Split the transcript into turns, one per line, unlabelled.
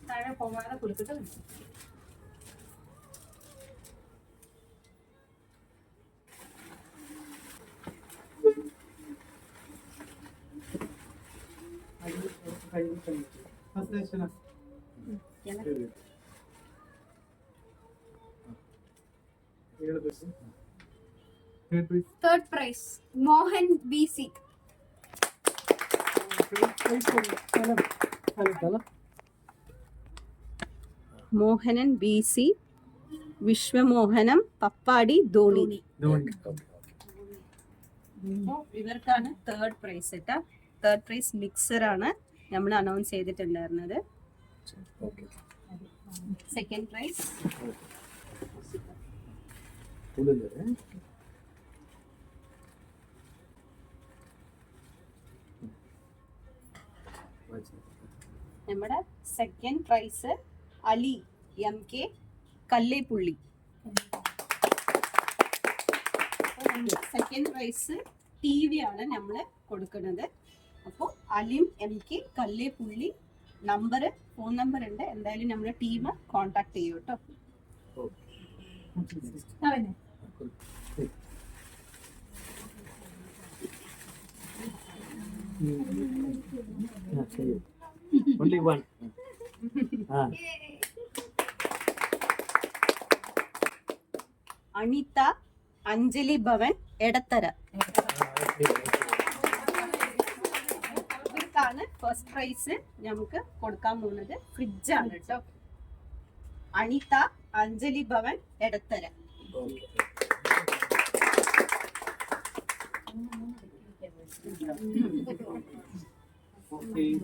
താഴെ പോവാതെ കുളിച്ചിട്ട് കിട്ടും.
Third prize, Mohan BC.
Mohanan BC, Vishwamohanam Pappadi Dhoni. ഇവർക്കാണ് തേർഡ് പ്രൈസ് കേട്ടോ. തേർഡ് പ്രൈസ് മിക്സർ ആണ് നമ്മൾ അനൗൺസ് ചെയ്തിട്ടുണ്ടായിരുന്നത്. സെക്കൻഡ് പ്രൈസ് നമ്മുടെ second prize Ali MK Kallepulli. Second prize TV ആണ് നമ്മൾ കൊടുക്കുന്നത്. അപ്പോൾ Alim MK Kallepulli phone number ഉണ്ട്. എന്തായാലും നമ്മുടെ ടീം കോൺടാക്ട് ചെയ്യും കേട്ടോ.
Only one.
അനിത അഞ്ജലി ഭവൻ എടത്തര. ഇവർക്കാണ് ഫസ്റ്റ് പ്രൈസ് നമുക്ക് കൊടുക്കാൻ പോകുന്നത്. ഫ്രിഡ്ജാണ് കേട്ടോ. അനിത അഞ്ജലി ഭവൻ എടത്തര.
Okay.